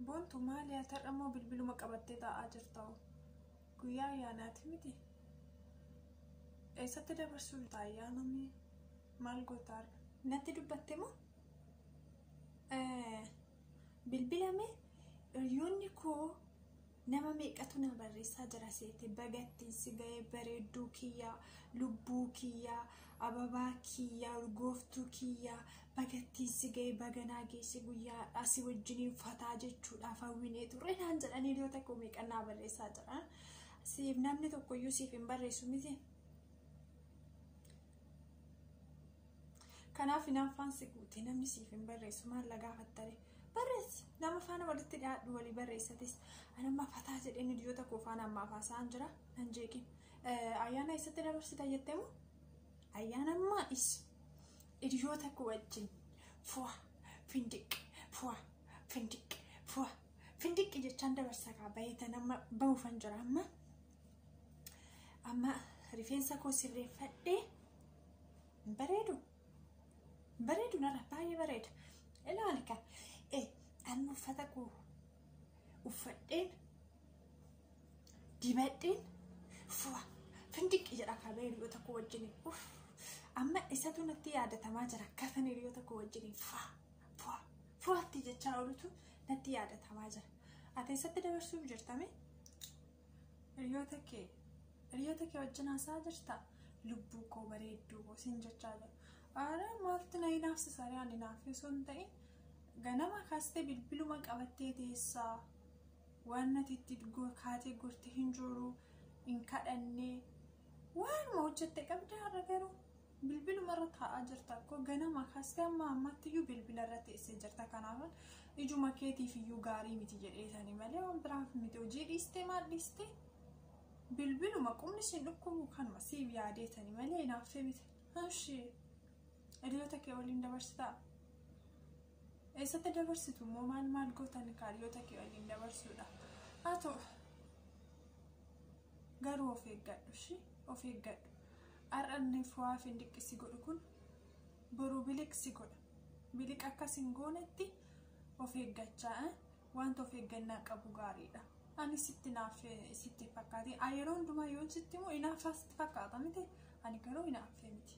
Boontu maali atarramoo bilbiluma qabattee taa'aa jirta guyyaa ayyaanaati miti eessatti dabarsuu ayyaanamni maal gootaar natti dubbatte moo bilbilame yoonni koo nama meeqatu na barreessaa jira seete bagatti si ga'ee bareedduu kiyyaa lubbuu kiyyaa ababaa kiyyaa urgooftuu kiyyaa bagatti si ga'ee baganaa geessi guyyaa asii wajjiniin fataa jechuudhaaf hawwinee turre naan jedhanii yoo takko meeqannaa barreessaa jira siif namni tokkoyyuu siif hin barreessu miti kanaaf hinaaffaan si guute namni siif hin barreessu maal lagaafattare barreessi nama faana walitti dhiyaadhu walii barreessatis anamma fataa jedheen hiriyoota koo faana ammaa faasaan jira nan jeeqin ayyaana eessatti dabarsita jettee moo ayyaanammaa is hiriyoota koo wajjin fuwa findiq jechaan dabarsa kaa baay'ata nama ba'uufan jira amma rifeensa koo sirreeffadhee bareedu nara baay'ee bareeda ilaalika amma uffata koo uffadheen dibadheen fuwa findiqi jedha kaa hiriyoota koo wajjin amma isatu natti yaadatamaa jira kafan hiriyoota koo wajjin fuwaatti jechaa oolutu natti yaadatamaa jira ati eessatti dabarsuuf jirtame hiriyoota kee wajjin haasaa jirta lubbuu koo bareedduu koo sin jechaa jira aara maaltu na hinaafsisaree ani naafisuu hin ta'in ganama kaastee bilbiluma qabattee teessaa waan natitti kaatee gorte hin jiru hin kadhannee waanuma hojjette qabda har'a garuu bilbiluma irra taa'aa jirta akkoo ganama kaastee amma ammattiyyuu bilbila irra teessee jirta kanaafan ijuma keetiif iyyuu gaarii miti jedheesanii malee waan biraaf miti hojii dhiistee maal dhiistee bilbiluma qubni siin dhukkubu kanuma siif yaadeetanii malee hinaaffee miti hanshee hiriyoota kee waliin dabarsitaa eessatti dabarsitu moo maal gootan hiriyoota kee waliin dabarsuudha haa ta'u garuu of eeggadhu har'anni fuwaa findiqqisi godhu kun boruu biliqsi godha biliq akkas hin goonetti of eeggachaa wanta of eeggannaa qabu gaariidha ani sitti fakkaate yeroo hundumaa yoo sitti moo inaaffaa sitti fakkaata miti ani garuu inaaffee miti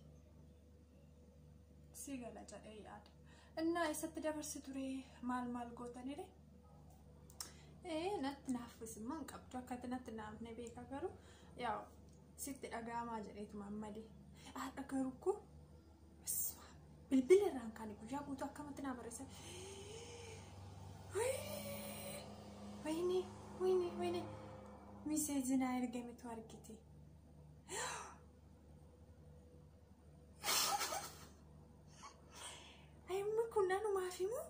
si gala jedhee yaada innaa eessatti dabarsi ture maal gootanire natti naaffisummaa hin qabdu akkatti natti naafne beeka garuu yaa sitti dhaga'amaa jedheetuma malee haadha garuu kun bilbila irraan kaanii guyyaa guutuu akkamatti naa barreessan wayne miseejinaa ergametu argite ayimma kun nanumaaf himu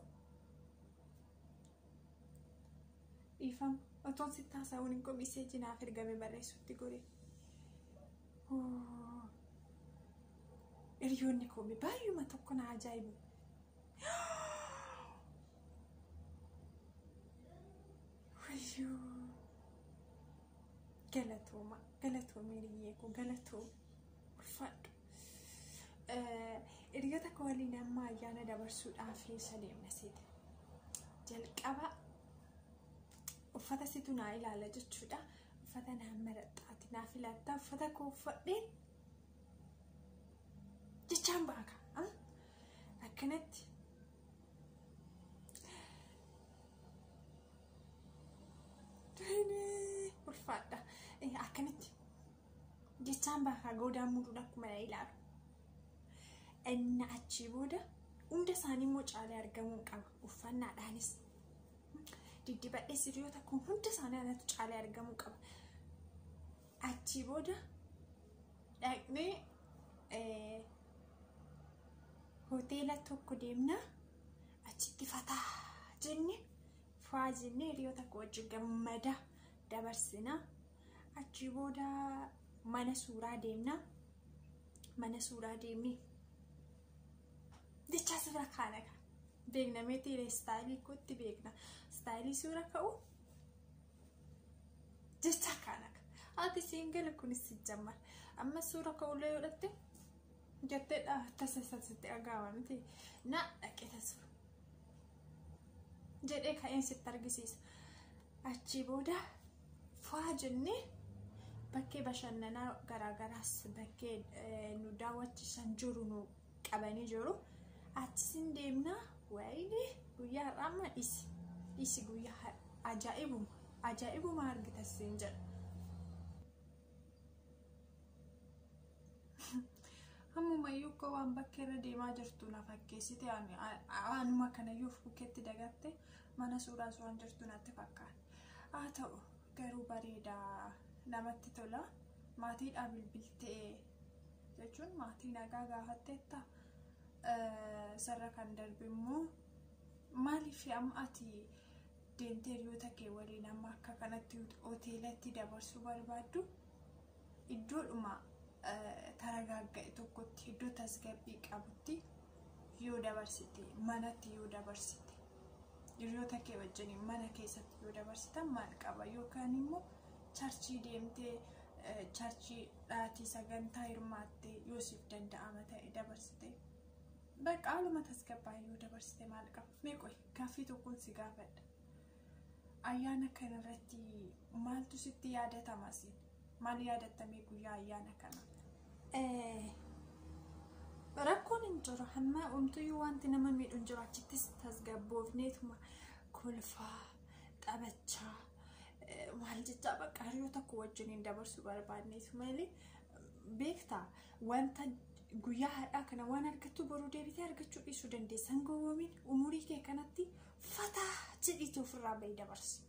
ifam otoon sitti haasa'uun hin miseejinaaf ergame barreessutti gore hiriyoonni koo baay'uma tokko na ajaa'ibu galatooma hiriyyee koo galatooma ulfaadhu hiriyoota koo waliin amma ayyaana dabarsuudhaaf eessa deemna seete jalqaba uffata situ naa ilaala jechuudha uffata naan maraxxaati naaf ilaaltaa uffata koo uffadheen jechaan baaka akkanatti ulfaadha akkanatti jechaan baaka godaan muduudha akkuma ilaalu inni achii booda hunda isaanii immoo caalee argamuu qaba uffannaadhaanis diddibadhee hiriyoota kun hunda isaanii anatu caalee argamuu qaba achii booda dhaqnee hoteela tokko deemna achitti fataa jenne faa jenne hiriyoota koo wajjin gammada dabarsina achii booda mana suuraa deemna mana suuraa deemnee dichaa suura kaanaga beekna meetiire istaayilii kootti beekna istaayilii suura ka'u jecha kaanaga ati siingala kunis jammar amma suura ka'ullee yoo dhatte jetteedha tasasasitti agaama miti na dhaqee tasuu jedhee ka'een sitti argisiisa. Achi booda faa jennee bakkee bashannanaa garaagaraas bakkee nu daawwachiisan jiru nu qabanii jiru. Achisin deemnaa wayii guyyaa har'aamma isi guyyaa ajaa'ibuma argitasiin jedha. Ammumayyuu akka waan bakka irra deemaa jirtu na fakkeessite anuma kanayyuu of bukkeetti dagatte mana suuraa waan jirtu natti fakkaata. Haa ta'u garuu bareedaa namatti tola. Maatiidhaa bilbiltee jechuun maatii nagaa gaafatteetta sarara kan darbe immoo maaliif amma ati deemtee hiriyoota kee waliin amma akka kanatti hoteelatti dabarsuu barbaaddu? Iddoodhuma taragaaga'e tokkotti iddoo tasgabbii qabutti yoo dabarsite manatti yoo dabarsite hiriyoota kee wajjin mana keessatti yoo dabarsitan maal qaba? Yookaan immoo charchii deemtee charchii dhaatii sagantaa hirmaattee yoo siif danda'ama ta'e dabarsite bakka haaluma tasgabbaa'ee yoo dabarsite maal qaba? Mee qoy gaaffii tokkoon si gaafadha. Ayyaana kanarratti maaltu sitti yaadatama siin? Maal yaadatamee guyyaa ayyaana kana? Rakkoon hin jiru hamma umtuyyuu wanti nama miidhu hin jiru. Achittis tasgabboofneetuma kolfaa taphachaa maal jechaa bakka hiriyoota koo wajjin dabarsuu barbaadneetu malee beektaa wanta guyyaa har'aa kana waan argattu boruu deebitee argachuu dhiisuu dandeessa. Hangawwamiin umurii kee kanatti fataa jedhiitii ofirraa bahii dabarsi.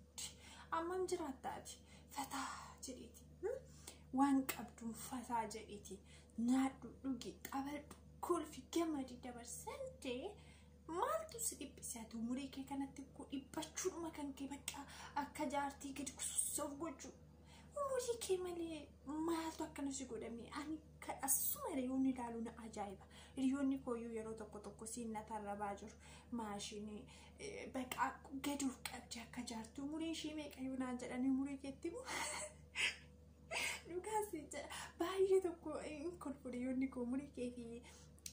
Ammam jiraattaati fataa jedhiiti waan qabduun fataa jedhiiti nyaadhu dhugi qabadhu kolfi gammadii dabarsantee maaltu si dhiphisiyaati? Umurii kee kanatti ku dhiphachuudhuma kan kee bakka akka jaartii gadi kusussoof gochuu umurii kee malee maaltu akkana si godhame? Ani asuma hiriyoonni ilaaluu na ajaa'iba. Hiriyoonni kooyyuu yeroo tokko siin na tarrabaa jiru maashinii bakka gaduuf qabdi akka jaartii umurii ishii meeqayyuu naan jedhanii umurii keetti dhugaasii jedha baay'ee tokko kolfu hiriyoonni koo umurii kee fi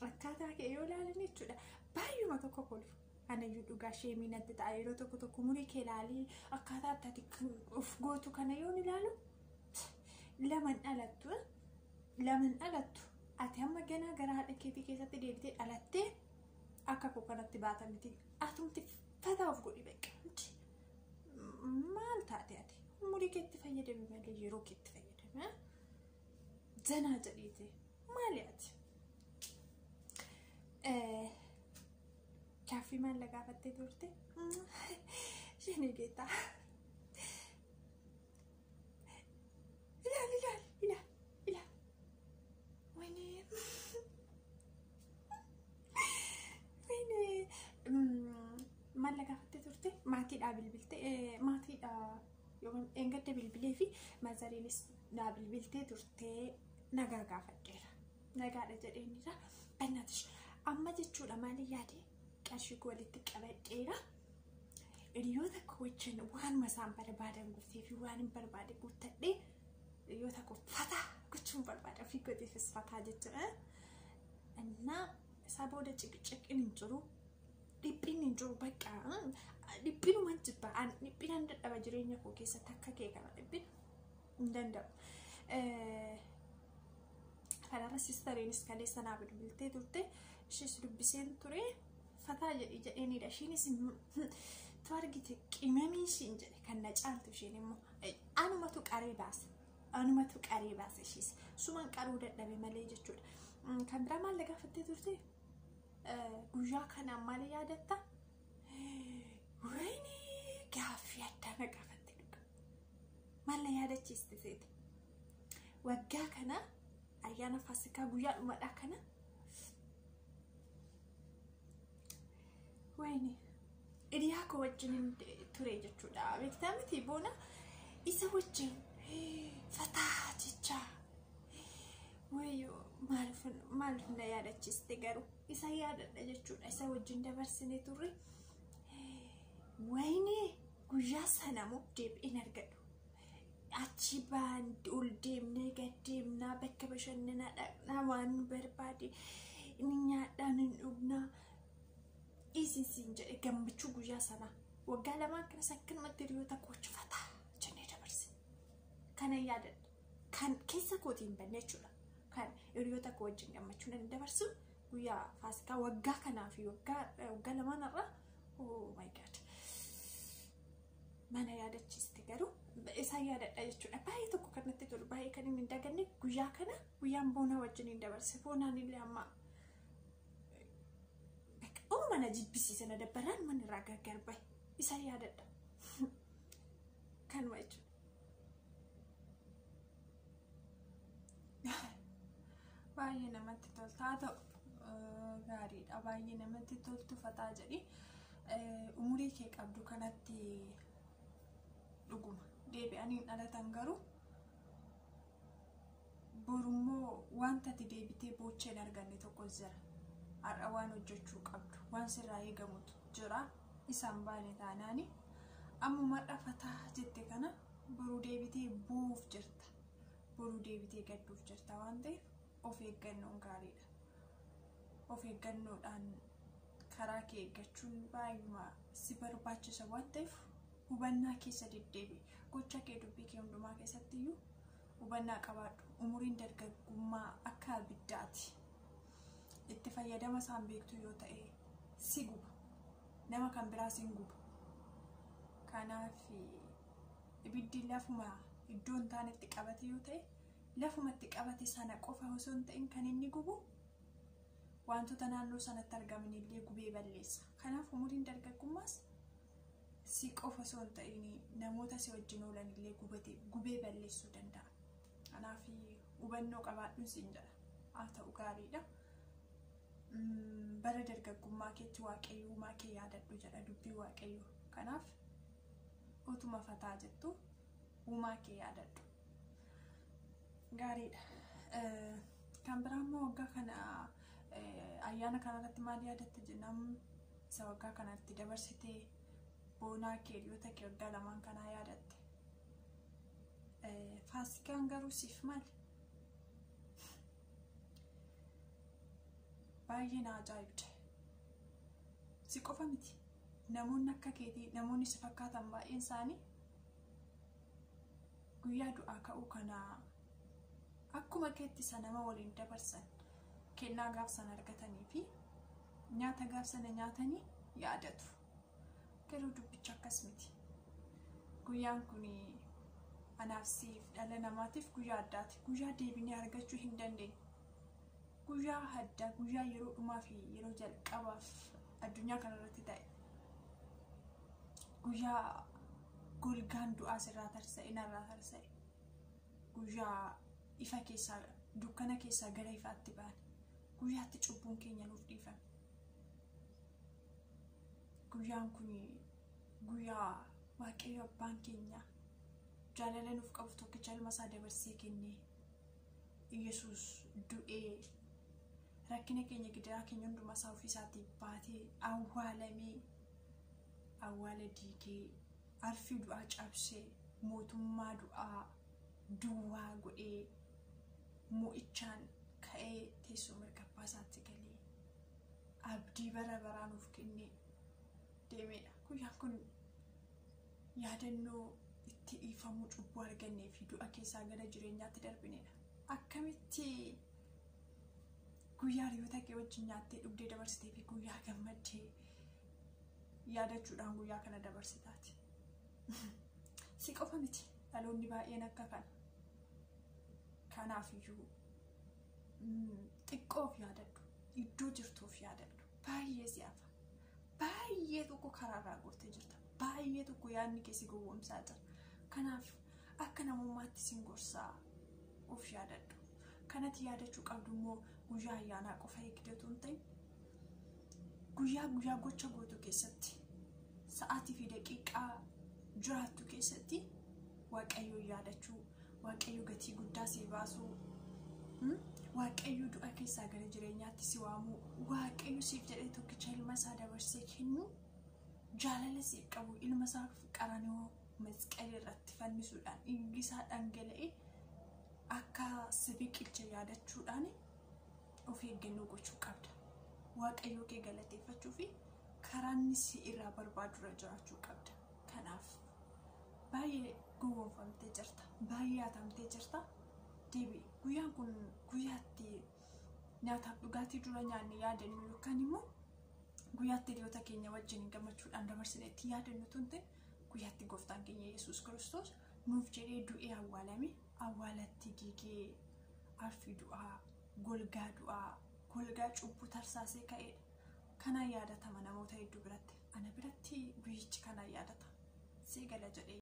akkaataa kee yoo ilaalan jechuudha. Baay'uma tokko kolfu anayyuu dhugaa sheemii natti ta'a yeroo tokko umurii kee ilaalii akkaataa attaati of gootu kana yoon ilaalu laman dhalattu ati amma ganaa gara haadha keetii keessatti deebitee dhalattee akka koo kanatti baata miti. Atumti fataa of godhi beeqa maal taate ati umurii keetti fayyadame malee yeroo keetti fayyadame zanaa jedhiite maali ati? Kaaffii maal gaafattee turte? Shini geetaa. Ilaali. Wayne. Maal gaafattee turte? Maatiidhaa bilbiltee maatiidhaa yookaan engadda bilbilee fi mazariinis naa bilbiltee turtee nagaa gaafadheera. Nagaadha jedheenidha. Bannaatish amma jechuudha maali yaade? Qarshii walitti qabadheera. Hiriyoota koo wajjin waan masaan barbaadan guuttee fi waan hin barbaade guuttadhee hiriyoota koo fataa gochuun barbaada ofii gooteefis fataa jechuudha. Innaa isaa booda ciqiin hin jiru dhiphiin hin jiru bakka dhiphinumaan jibba dhiphinaan dadhaba jireenya koo keessatti akka kee kana dhiphin hin danda'u. Kanarra sistariinis kalee sanaa bilbiltee turte ishis dubbiseen ture. Fataa jedheenidha. Ishiinis tu argite qimamii ishiin jedhe kan na caaltu ishiin immoo anumatu qaree baase ishiis suman qaruu dadhabe malee jechuudha. Kan biraa maal gaafattee turte? Guyyaa kana maal yaadatta? Wayne gaaffii addaa na gaafatte dhuga. Maal na yaadachiiste seeti? Waggaa kana ayyaana Faasikaa guyyaa dhumadhaa kana Wayne hiriyaa koo wajjin ture jechuudha. Beektaa miti boona isa wajjin fataa jechaa wayyoo maal na yaadachiiste garuu isa yaadadha jechuudha. Isa wajjin dabarsine turre Wayne guyyaa sana moo deebiin argadhu achi baan ol deemnee gad deemnaa bakka bashannanaa dhaqnaa waan barbaade inni nyaadhaan hin dhugnaa isin jedhe gammachuu guyyaa sana waggaa lamaan kana sakkanumatti hiriyoota qochifata jennee dabarse. Kana yaadadha. Kan keessa kootiin banne jechuudha. Kan hiriyoota koo wajjin gammachuu nan dabarsu guyyaa Faasikaa waggaa kanaa fi waggaa lamaan irra oh my god. Mana yaadachiiste garuu isa yaadadha jechuudha. Baay'ee tokko kanatti tolu baay'ee kan hin daganne guyyaa kana guyyaan boona wajjin hin dabarse. Boonaan illee amma mana jibbisiisa na dabbaraan manni irraa gargar bahe isa yaadadha. Kanuma jechuudha. Baay'ee namatti tolta. Haa ta'u gaariidha. Baay'ee namatti toltu fataa jedhi. Umurii kee qabdu kanatti dhuguma deebi'anii dhalatan garuu borummoo wanta ati deebitee boocheen arganne tokko jira. Har'a waan hojjechuu qabdu waan sirraa eegamutu jira. Isaan baane taanaani ammuma dhafataa jette kana boruu deebitee buuf jirta. Boruu deebitee gadduuf jirta waan ta'eef of eeggannoon gaariidha. Of eeggannoodhaan karaa kee eeggachuun baay'uma si barbaachisa waan ta'eef hubannaa keessa deddeebi. Gocha kee dubbii kee hundumaa keessatti iyyuu hubannaa qabaadhu. Umuriin dargaggummaa akka abiddaati. Itti fayyadama isaan beektu yoo ta'e si guba. Nama kan biraa si guba. Kanaaf ibiddi lafuma iddoo hin taanetti qabate yoo ta'e lafumatti qabate sana qofa osoo hin ta'in kan inni gubu wantoota naannoo sanatti argaman illee gubee balleessa. Kanaaf umuriin dargaggummaas si qofa osoo hin ta'in namoota si wajjin oolan illee gubee balleessuu danda'a. Kanaaf hubannoo qabaadhuun siin jedha. Haa ta'u gaariidha. Bara dargaggummaa keetti waaqayyo uumaa kee yaadadhu jedha dubbii waaqayyo. Kanaaf utuma fataa jettu uumaa kee yaadadhu. Gaariidha. Kan biraa immoo waggaa kana ayyaana kanarratti maal yaadatte jennaan isa waggaa kanatti dabarsitee boonaa kee hiriyoota kee waggaa lamaan kanaa yaadatte. Faasikaan garuu siif maali? Baay'ee na ajaa'ibde. Si qofa miti. Namoonni akka keetii namoonni si fakkaatan baay'een isaanii guyyaa du'aa ka'uu kana akkuma keetti isa nama waliin dabarsan kennaa gaafsan argatanii fi nyaata gaafsana nyaatanii yaadatu. Garuu dubbicha akkas miti. Guyyaan kun anaaf siif dhala namaatiif guyyaa addaati. Guyyaa deebinee argachuu hin dandeenye. Guyyaa addaa guyyaa yeroo dhumaa fi yeroo jalqabaaf addunyaa kanarratti ta'e. Guyyaa golgaan du'aa sirraa tarsa'e narraa tarsa'e. Guyyaa ifa keessaa dukkana keessaa gara ifaatti ba'an. Guyyaatti cubbuun keenya nuuf dhiifame. Guyyaan kun guyyaa waaqayyo abbaan keenya jaalala nuuf qabu tokkicha ilma isaa dabarsee kennee Yesuus du'ee rakkina keenya gidiraa keenya hundumaa isaa ofii isaatii baatee awwaalamee awwaala diigee arfii du'aa cabsee mootummaa du'aa duwwaa godhee mo'ichaan ka'ee teessoo mirga abbaa isaatti galee abdii bara baraa nuuf kennee deemedha. Guyyaan kun yaadannoo itti dhiifamuu cubbuu argannee fi du'a keessaa gara jireenyaatti darbinedha. Akkamitti guyyaa hiriyoota kee wajjin nyaattee dhugdee dabarsitee fi guyyaa gammaddee yaadachuudhaan guyyaa kana dabarsitaati. Si qofa miti. Dhaloonni baay'een akka kana. Kanaafiyyuu xiqqoof yaadadhu. Iddoo jirtuuf yaadadhu. Baay'ee si'afa. Baay'ee tokko karaarraa gortee jirta. Baay'ee tokko yaadni keessi gowwoomsaa jira. Kanaaf akka namummaatti sin gorsaa of yaadadhu. Kanatti yaadachuu qabdu immoo guyyaa ayyaanaa qofa eegdatu hin ta'in guyyaa gocha gootu keessatti sa'aatii fi daqiiqaa jiraattu keessatti waaqayyo yaadachuu, waaqayyo gatii guddaa si baasuu, waaqayyo du'a keessaa gara jireenyaatti si waamuu, waaqayyo siif jedhee tokkicha ilma isaa dabarsee kennu jaalala siif qabu ilma isaa qaranoo masqalii irratti fannisuudhaan dhiigni isaa dhangala'ee akka sibiqicha yaadachuudhaan of eeggannoo gochuu qabda. Waaqayyo kee galateeffachuu fi karaanni si irraa barbaadura jiraachuu qabda. Kanaaf baay'ee gowwoomfamtee jirta, baay'ee haatamtee jirta. Deebi guyyaan kun guyyaatti nyaataaf dhugaatii dura nyaanne yaadannu yookaan immoo guyyaatti hiriyoota keenya wajjin gammachuudhaan dabarsineetti yaadannu tunte guyyaatti gooftaan keenya Yesuus Kiristoos nuuf jedhee du'ee awwaalame, awwaalatti diigee arfii du'aa, golgaa du'aa, golgaa cubbuu tarsaasee ka'edha. Kanaan yaadatama namoota hedduu biratti. Ana biratti guyyichi kanaan yaadatama. Seegala jedhee